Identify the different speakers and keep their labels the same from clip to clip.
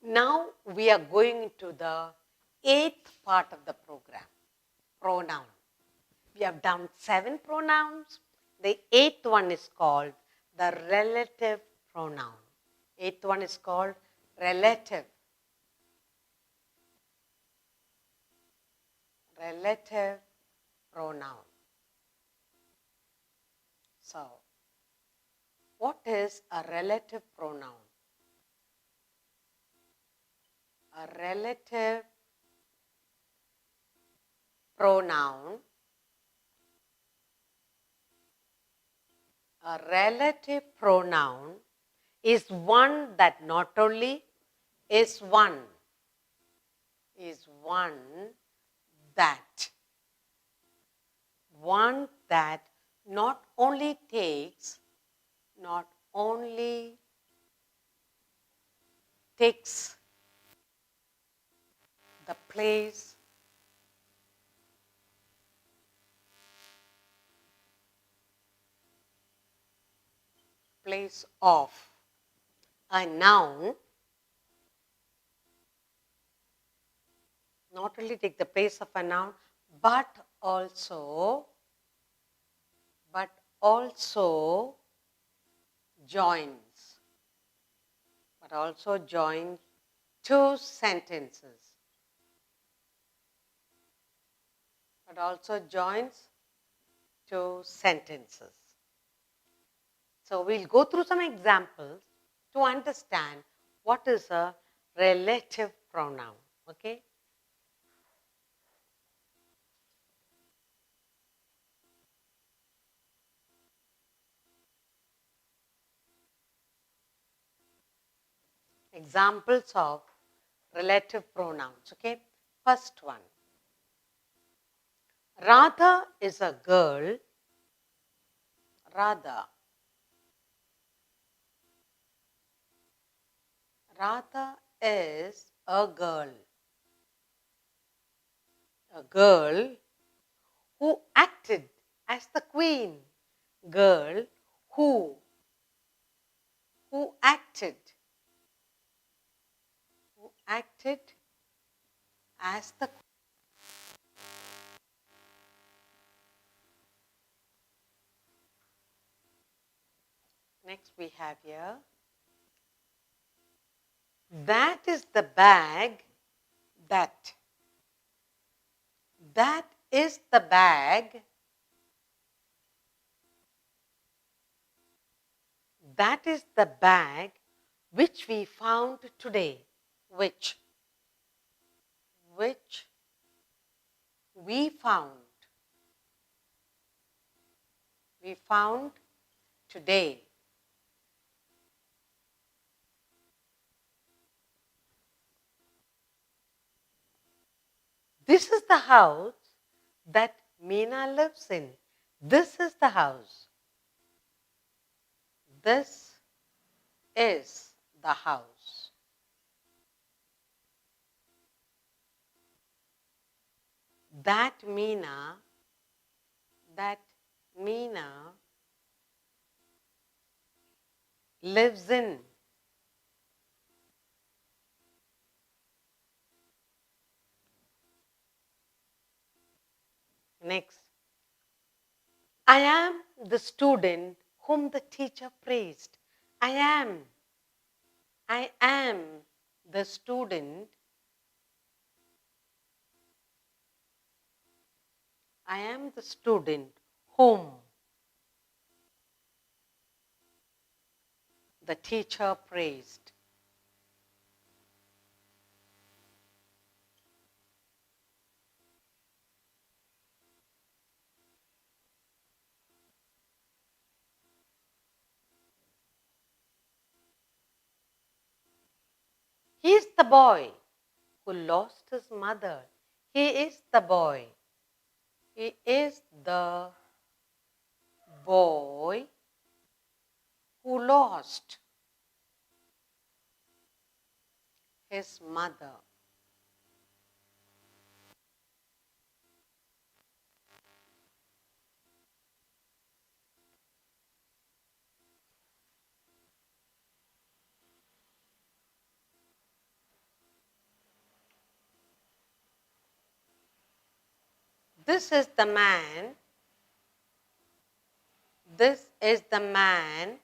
Speaker 1: Now we are going to the 8th part of the program, pronoun. We have done 7 pronouns. The 8th one is called the relative pronoun. 8th one is called relative. Relative pronoun. So, what is a relative pronoun? A relative pronoun. A relative pronoun is one that not only is one that not only takes the place of a noun, not only take the place of a noun, but also joins two sentences. So we'll go through some examples to understand what is a relative pronoun. Okay? Examples of relative pronouns. Okay? First one. Radha is a girl. Radha is a girl. A girl who acted as the queen. Girl who acted as the queen. Next we have here. That is the bag that is the bag which we found today. Which we found today. This is the house that Meena lives in. This is the house. This is the house. That Meena lives in. Next. I am the student whom the teacher praised. I am the student. I am the student whom the teacher praised. He is the boy who lost his mother. He is the boy. He is the boy who lost his mother. This is the man. This is the man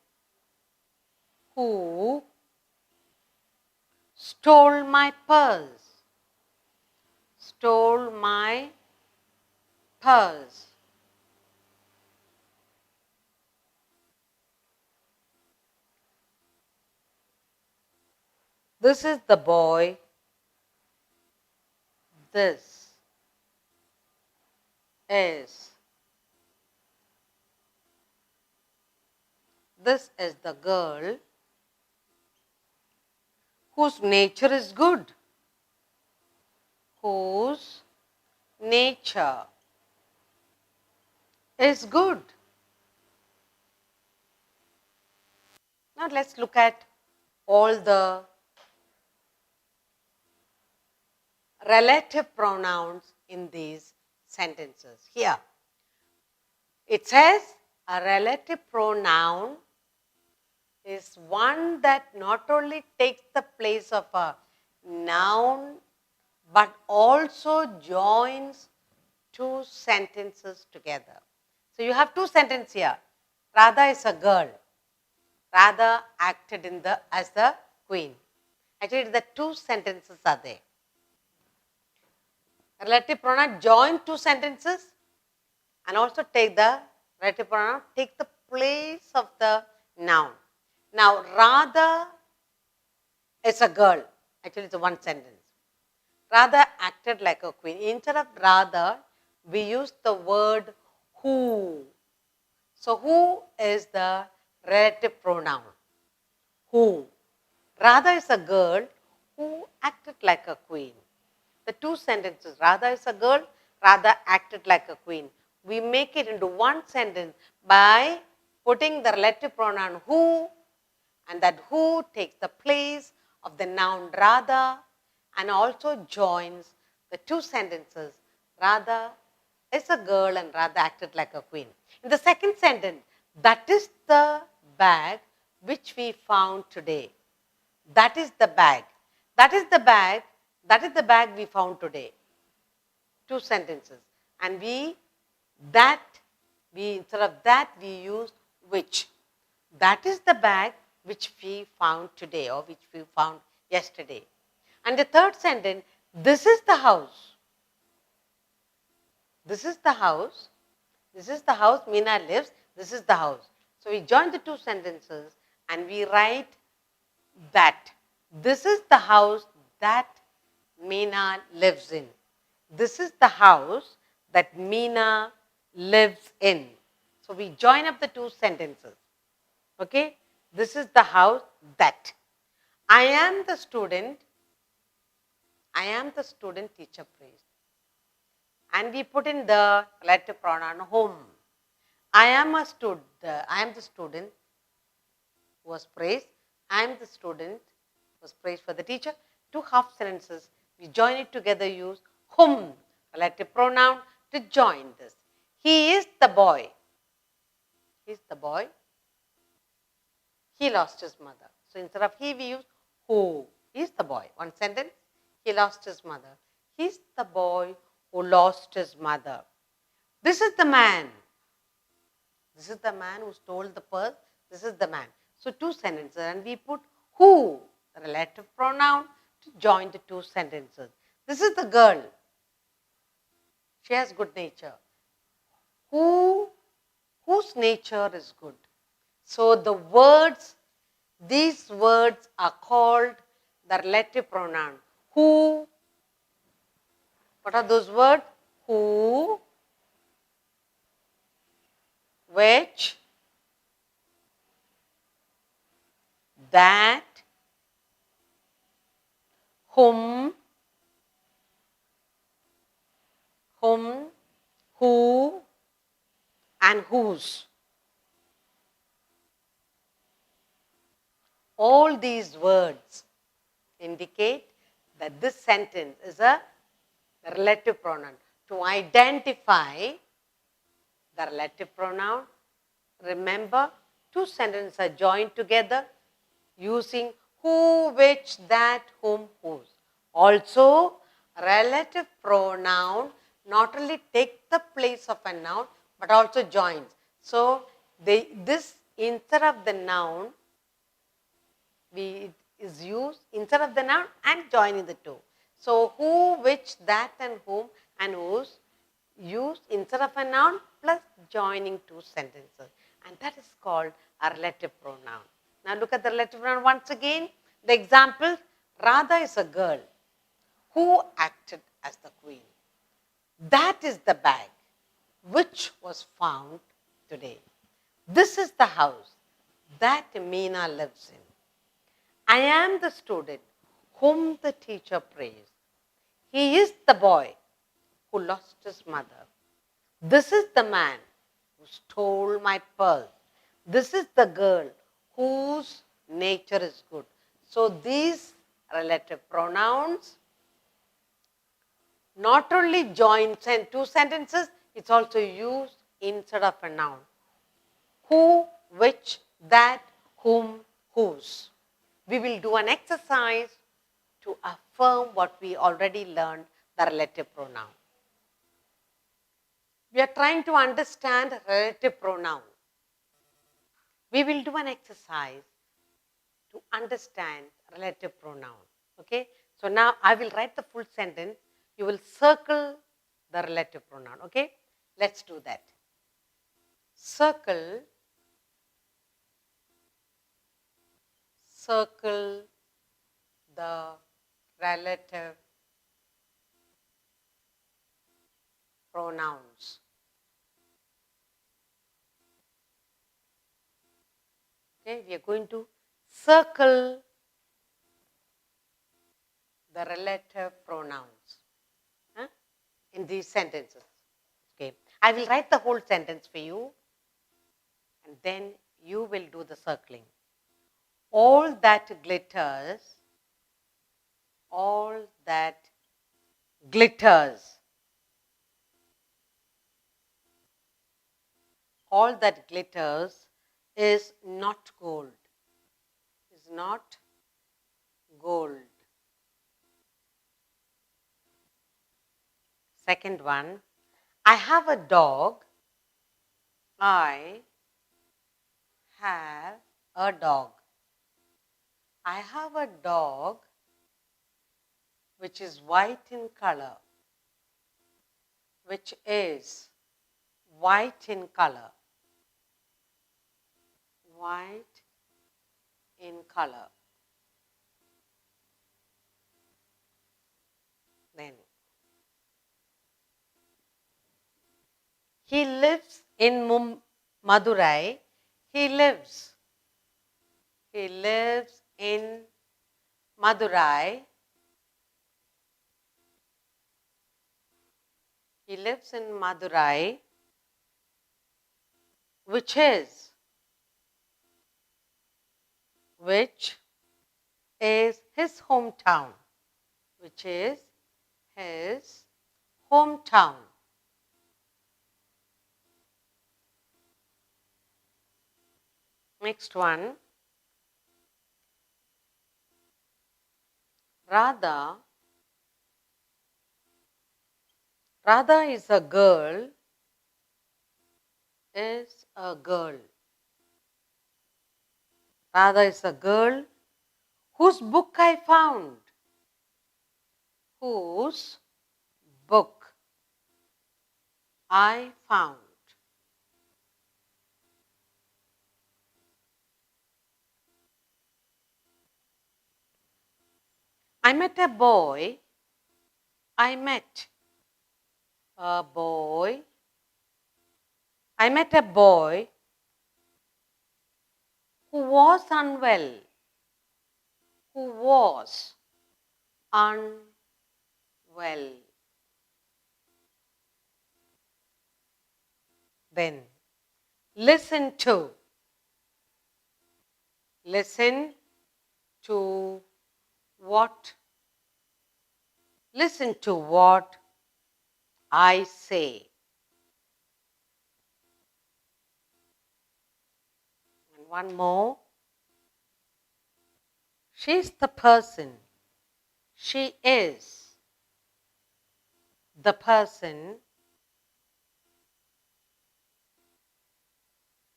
Speaker 1: who stole my purse. Stole my purse. This is the boy. This is. This is the girl whose nature is good. Whose nature is good. Now let's look at all the relative pronouns in these sentences. Here, it says a relative pronoun is one that not only takes the place of a noun but also joins two sentences together. So you have two sentences here. Radha is a girl. Radha acted as the queen. Actually, the two sentences are there. Relative pronoun join two sentences and also take the relative pronoun, take the place of the noun. Now, Radha is a girl. Actually, it's one sentence. Radha acted like a queen. Instead of Radha, we use the word who. So, who is the relative pronoun? Who. Radha is a girl who acted like a queen. The two sentences, Radha is a girl, Radha acted like a queen. We make it into one sentence by putting the relative pronoun who, and that who takes the place of the noun Radha and also joins the two sentences, Radha is a girl and Radha acted like a queen. In the second sentence, that is the bag which we found today. That is the bag. That is the bag. That is the bag we found today. Two sentences. And instead of that, we use which. That is the bag which we found today or which we found yesterday. And the third sentence, this is the house. This is the house. This is the house Meena lives. This is the house. So we join the two sentences and we write that. This is the house that Meena lives in. This is the house that Meena lives in. So we join up the two sentences. Okay? This is the house that. I am the student. I am the student, teacher praised. And we put in the relative pronoun whom. I am the student who was praised. I am the student who was praised for the teacher. Two half sentences. We join it together, use whom, relative pronoun, to join this. He is the boy. He is the boy. He lost his mother. So instead of he, we use who. He is the boy. One sentence. He lost his mother. He is the boy who lost his mother. This is the man. This is the man who stole the purse. This is the man. So two sentences and we put who, the relative pronoun, to join the two sentences. This is the girl. She has good nature. Whose nature is good. So the words, these words are called the relative pronoun. Who, what are those words? Who, which, that, whom, who, and whose. All these words indicate that this sentence is a relative pronoun. To identify the relative pronoun, remember two sentences are joined together using who, which, that, whom, whose. Also, relative pronoun not only take the place of a noun, but also joins. So, this instead of the noun, is used instead of the noun and joining the two. So, who, which, that and whom and whose used instead of a noun plus joining two sentences, and that is called a relative pronoun. Now, look at the relative pronoun once again. The example, Radha is a girl who acted as the queen. That is the bag which was found today. This is the house that Meena lives in. I am the student whom the teacher praised. He is the boy who lost his mother. This is the man who stole my pearl. This is the girl whose nature is good. So these relative pronouns not only join two sentences, it's also used instead of a noun. Who, which, that, whom, whose. We will do an exercise to affirm what we already learned, the relative pronoun. We are trying to understand relative pronoun. We will do an exercise to understand relative pronoun. Okay? So now I will write the full sentence. You will circle the relative pronoun. Okay? Let's do that. Circle the relative pronouns. Okay, we are going to circle the relative pronouns in these sentences. Okay, I will write the whole sentence for you and then you will do the circling. All that glitters, all that glitters, all that glitters is not gold, is not gold. Second one, I have a dog, I have a dog. I have a dog which is white in color, which is white in color, white in color. Then, he lives in Madurai. He lives in Madurai. He lives in Madurai, which is his hometown, which is his hometown. Next one, Radha is a girl, Radha is a girl whose book I found, whose book I found. I met a boy, I met a boy who was unwell, Then, listen to what I say. And one more. She's the person. She is the person.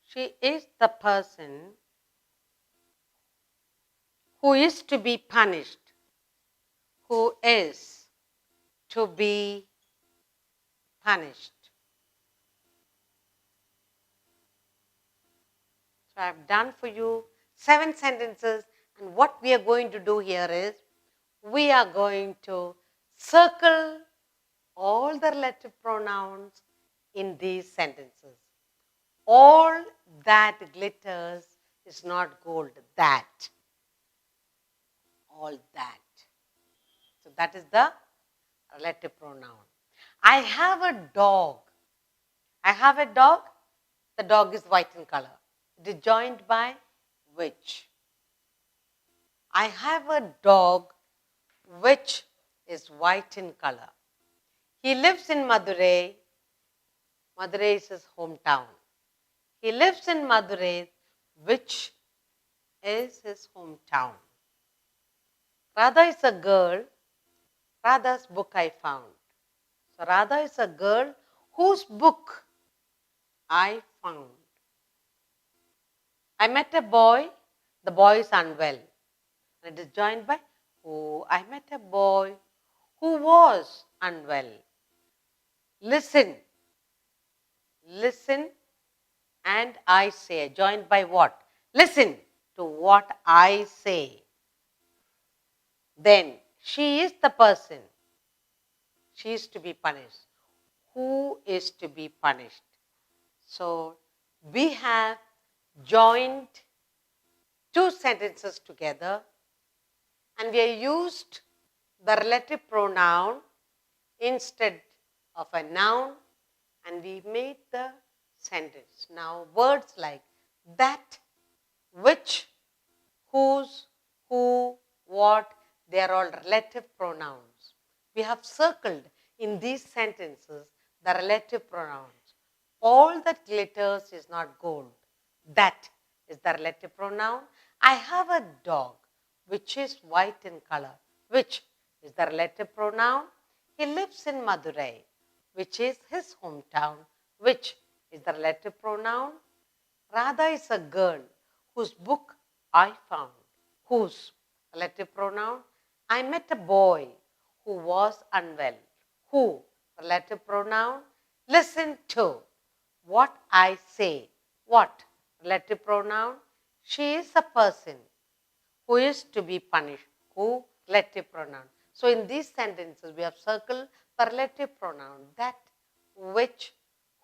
Speaker 1: She is the person who is to be punished. Who is to be punished. So I have done for you 7 sentences, and what we are going to do here is we are going to circle all the relative pronouns in these sentences. All that glitters is not gold. That. All that. So that is the relative pronoun. I have a dog. I have a dog. The dog is white in color. It is joined by which? I have a dog which is white in color. He lives in Madurai. Madurai is his hometown. He lives in Madurai, which is his hometown. Radha is a girl. Radha's book I found. So Radha is a girl whose book I found. I met a boy. The boy is unwell. And it is joined by who. I met a boy who was unwell. Listen. Listen and I say. Joined by what? Listen to what I say. Then she is the person. She is to be punished. Who is to be punished? So we have joined 2 sentences together and we have used the relative pronoun instead of a noun and we made the sentence. Now words like that, which, whose, who, what, they are all relative pronouns. We have circled in these sentences the relative pronouns. All that glitters is not gold. That is the relative pronoun. I have a dog which is white in color, which is the relative pronoun. He lives in Madurai, which is his hometown, which is the relative pronoun. Radha is a girl whose book I found, whose relative pronoun. I met a boy who was unwell, who relative pronoun. Listen to what I say, what relative pronoun. She is a person who is to be punished, who relative pronoun. So in these sentences we have circled the relative pronoun, that, which,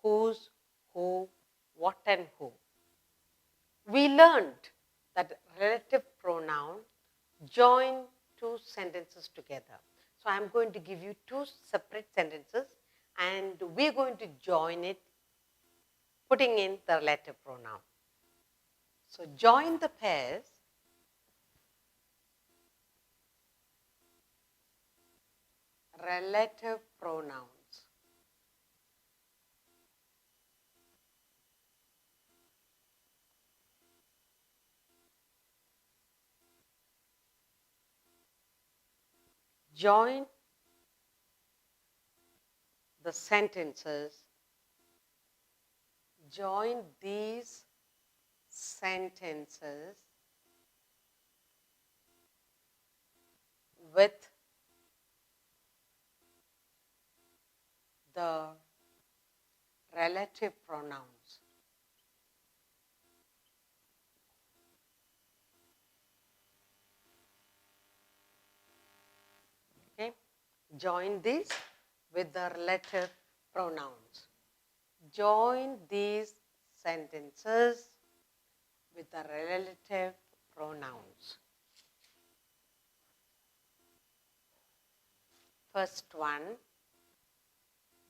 Speaker 1: whose, who, what and who. We learned that relative pronoun join 2 sentences together. So I am going to give you 2 separate sentences and we are going to join it putting in the relative pronoun. So join the pairs. Relative pronouns. Join the sentences. Join these sentences with the relative pronouns. Okay? Join these with the relative pronouns. Join these sentences with the relative pronouns. First one,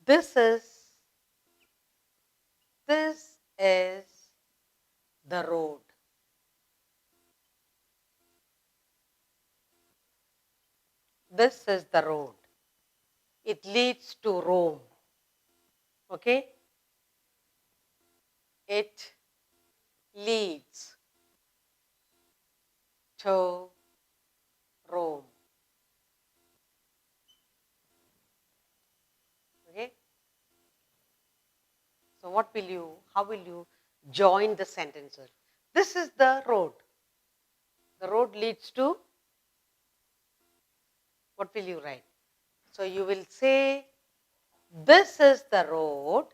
Speaker 1: this is the road. This is the road. It leads to Rome. Okay? It leads to Rome. So how will you join the sentences? This is the road. The road leads to, what will you write? So you will say, this is the road.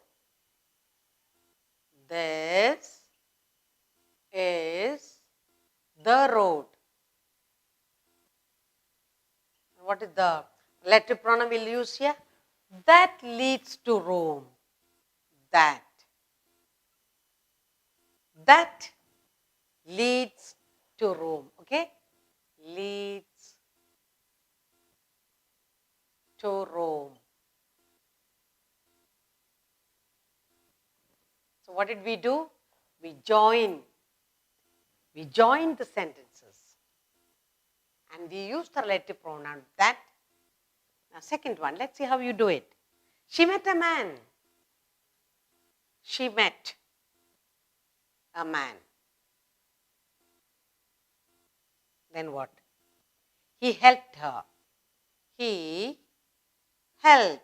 Speaker 1: This is the road. What is the relative pronoun we'll use here? That leads to Rome. That leads to Rome. Okay? Leads to Rome. So what did we do? We joined the sentences. And we used the relative pronoun that. Now second one, let's see how you do it. She met a man. She met a man. Then what? He helped her. He helped.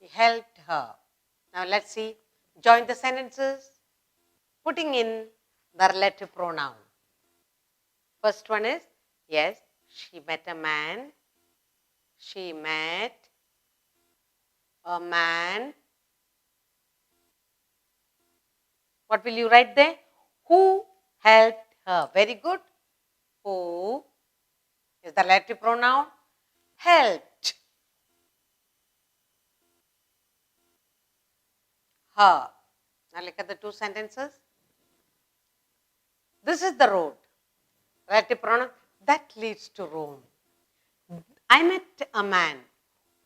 Speaker 1: He helped her. Now let's see. Join the sentences. Putting in the relative pronoun. First one is, yes, she met a man. She met a man. What will you write there? Who helped her? Very good. Who is the relative pronoun? Helped her. Now look at the two sentences. This is the road. Relative pronoun that leads to Rome. I met a man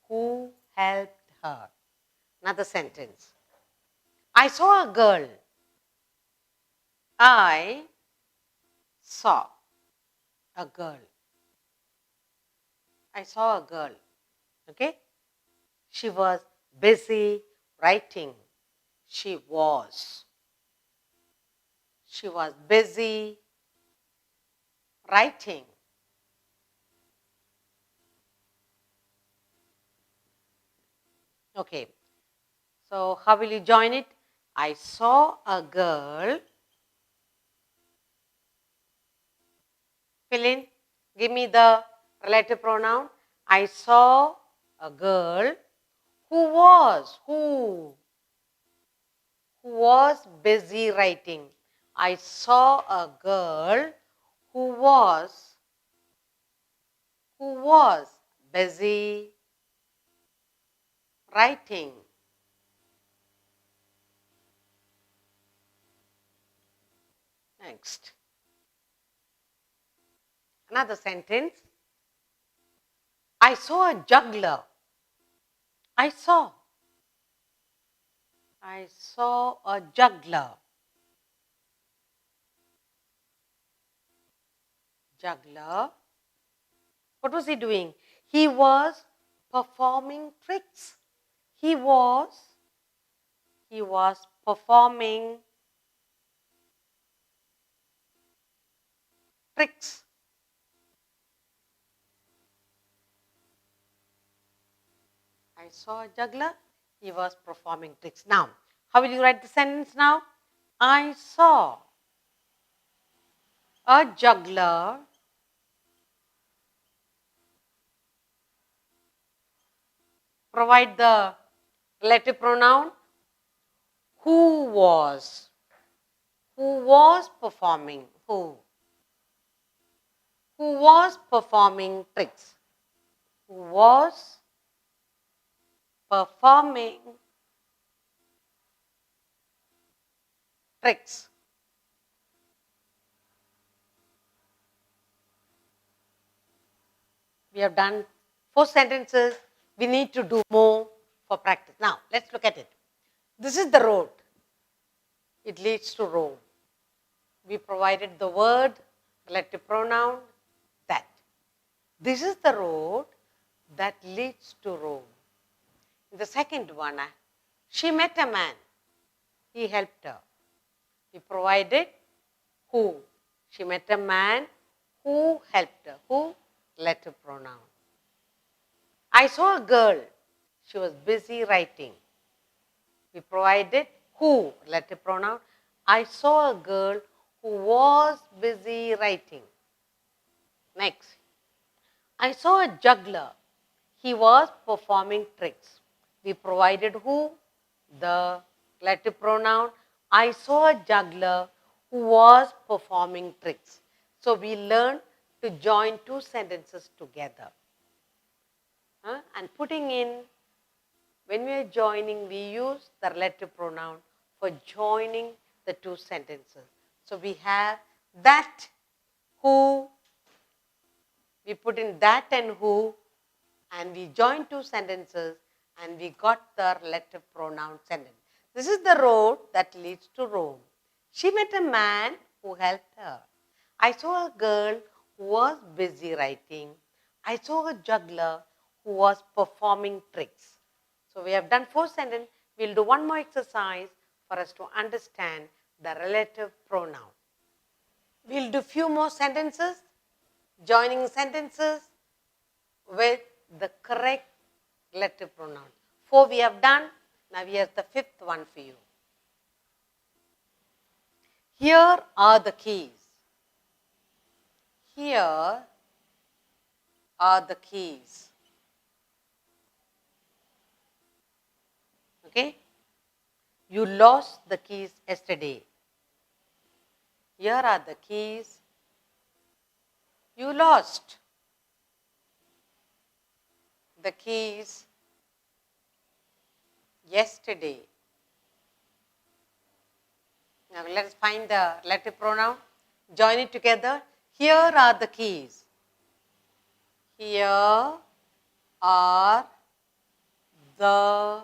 Speaker 1: who helped her. Another sentence. I saw a girl. I saw a girl. I saw a girl. Okay? She was busy writing. She was busy writing. Okay. So how will you join it? I saw a girl. Fill in. Give me the relative pronoun. I saw a girl who was busy writing. I saw a girl who was busy writing. Next. Another sentence. I saw a juggler. I saw a juggler. Juggler. What was he doing? He was performing tricks. He was performing tricks. I saw a juggler. He was performing tricks. Now, how will you write the sentence now? I saw a juggler provide the relative pronoun who was performing who was performing tricks, who was performing tricks. We have done 4 sentences. We need to do more for practice. Now, let's look at it. This is the road. It leads to Rome. We provided the word, relative pronoun, that. This is the road that leads to Rome. The second one, she met a man. He helped her. We provided who. She met a man who helped her. Who? Relative pronoun. I saw a girl. She was busy writing. We provided who, relative pronoun. I saw a girl who was busy writing. Next. I saw a juggler. He was performing tricks. We provided who? The relative pronoun. I saw a juggler who was performing tricks. So we learned to join two sentences together. And putting in, when we are joining, we use the relative pronoun for joining the two sentences. So we have that, who, we put in that and who, and we join two sentences, and we got the relative pronoun sentence. This is the road that leads to Rome. She met a man who helped her. I saw a girl who was busy writing. I saw a juggler who was performing tricks. So we have done 4 sentences. We'll do one more exercise for us to understand the relative pronoun. We'll do few more sentences, joining sentences with the correct relative pronoun. 4 we have done. Now here's the 5th one for you. Here are the keys. Here are the keys. Okay? You lost the keys yesterday. Here are the keys you lost. The keys yesterday. Now let us find the relative pronoun. Join it together. Here are the keys. Here are the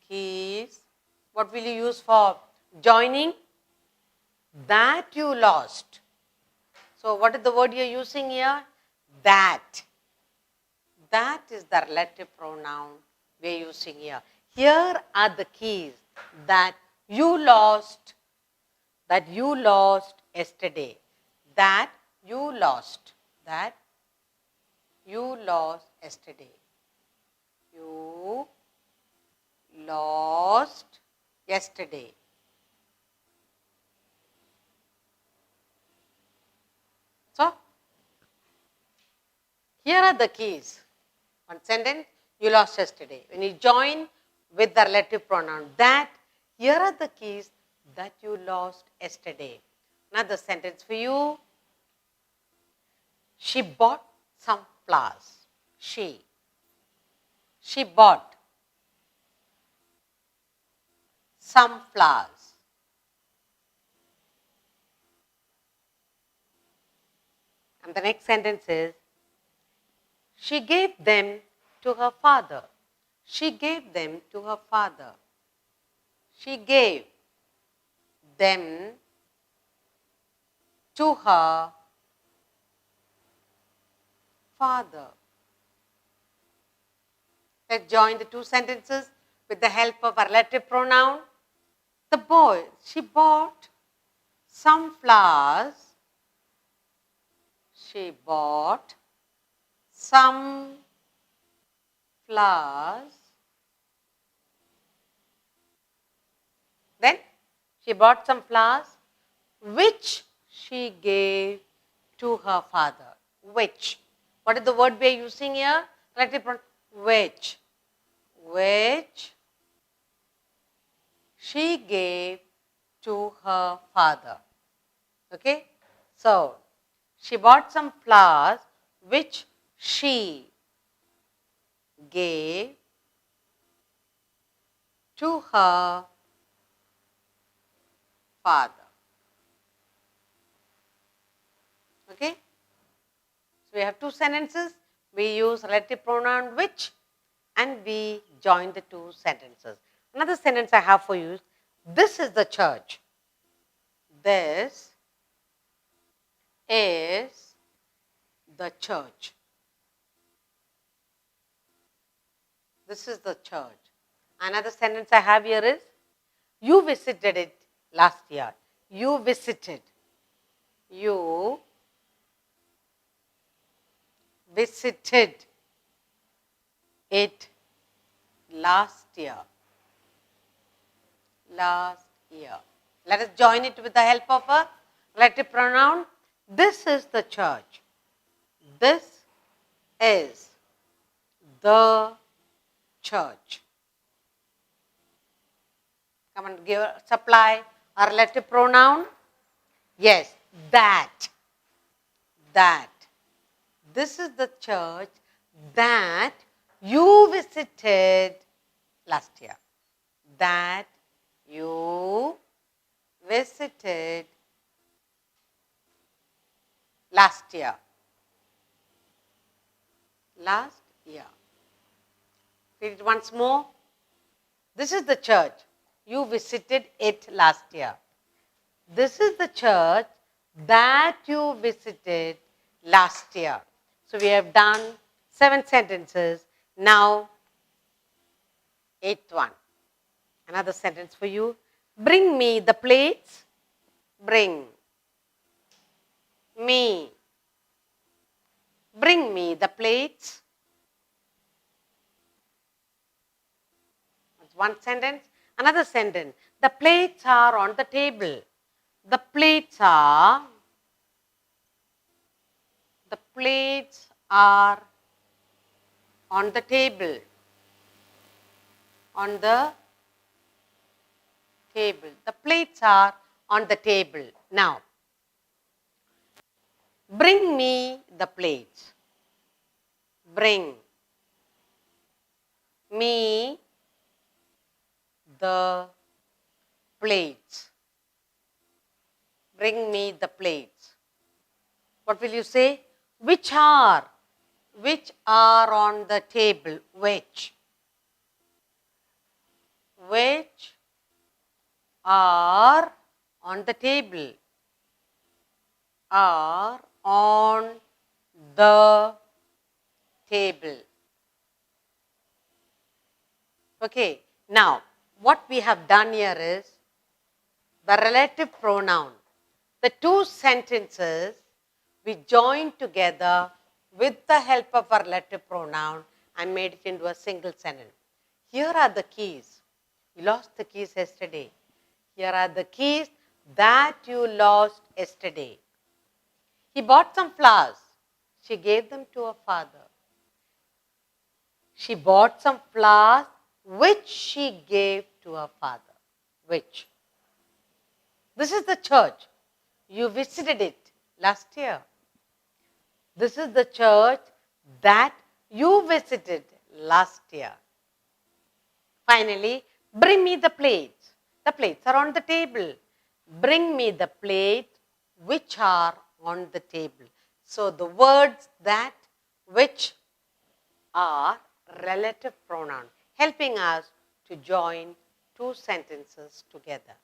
Speaker 1: keys. What will you use for joining? That you lost. So what is the word you are using here? That. That is the relative pronoun we are using here. Here are the keys that you lost yesterday. That you lost. That you lost yesterday. You lost yesterday. So, here are the keys. One sentence, you lost yesterday. When you join with the relative pronoun that, here are the keys that you lost yesterday. Another sentence for you. She bought some flowers. She bought some flowers. And the next sentence is, she gave them to her father. She gave them to her father. She gave them to her father. Let's join the two sentences with the help of a relative pronoun. The boy, she bought some flowers. She bought some flowers. Then she bought some flowers which she gave to her father. Which. What is the word we are using here? Relative pronoun. Which. Which she gave to her father. Okay? So, she bought some flowers which she gave to her father. Okay? So, we have two sentences. We use relative pronoun which and we join the two sentences. Another sentence I have for you is, this is the church. This is the church. This is the church. Another sentence I have here is, you visited it last year. You visited. You visited it last year. last year. Let us join it with the help of a relative pronoun. This is the church. This is the church. Come and supply a relative pronoun. Yes, that. That. This is the church that you visited last year. That you visited last year. Last year. Read it once more. This is the church. You visited it last year. This is the church that you visited last year. So we have done 7 sentences. Now, 8th one. Another sentence for you. Bring me the plates. Bring me. Bring me the plates. That's one sentence. Another sentence. The plates are on the table. The plates are on the table. On the table. The plates are on the table. Now, bring me the plates. Bring me the plates. Bring me the plates. What will you say? Which are on the table? Which are on the table? Are on the table. Okay, now what we have done here is the relative pronoun. The 2 sentences we joined together with the help of a relative pronoun and made it into a single sentence. Here are the keys. You lost the keys yesterday. Here are the keys that you lost yesterday. He bought some flowers. She gave them to her father. She bought some flowers which she gave to her father. Which? This is the church. You visited it last year. This is the church that you visited last year. Finally, bring me the plates. The plates are on the table. Bring me the plates which are on the table. So the words that, which are relative pronoun, helping us to join 2 sentences together.